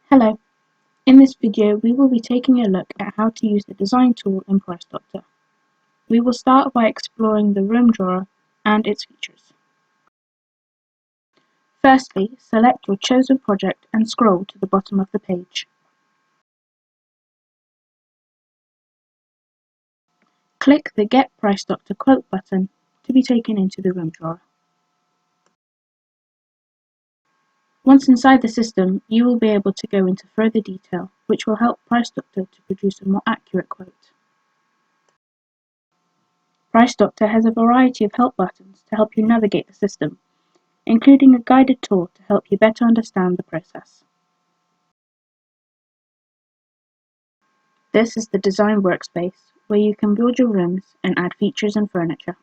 Hello, in this video we will be taking a look at how to use the design tool in PriceDoctor. We will start by exploring the room drawer and its features. Firstly, select your chosen project and scroll to the bottom of the page. Click the Get PriceDoctor Quote button to be taken into the room drawer. Once inside the system, you will be able to go into further detail, which will help PriceDoctor to produce a more accurate quote. PriceDoctor has a variety of help buttons to help you navigate the system, including a guided tour to help you better understand the process. This is the design workspace, where you can build your rooms and add features and furniture.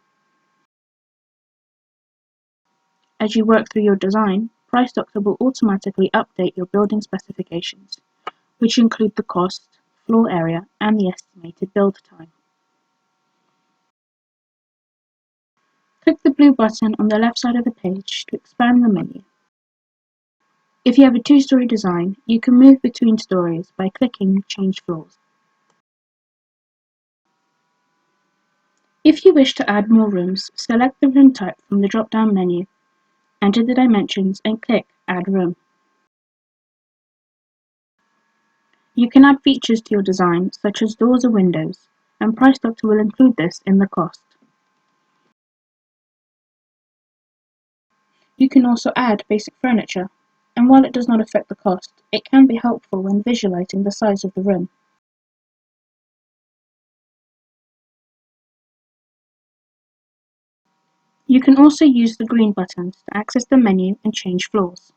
As you work through your design, PriceDoctor will automatically update your building specifications, which include the cost, floor area, and the estimated build time. Click the blue button on the left side of the page to expand the menu. If you have a two-story design, you can move between stories by clicking Change Floors. If you wish to add more rooms, select the room type from the drop-down menu, enter the dimensions and click Add Room. You can add features to your design, such as doors or windows, and PriceDoctor will include this in the cost. You can also add basic furniture, and while it does not affect the cost, it can be helpful when visualizing the size of the room. You can also use the green buttons to access the menu and change floors.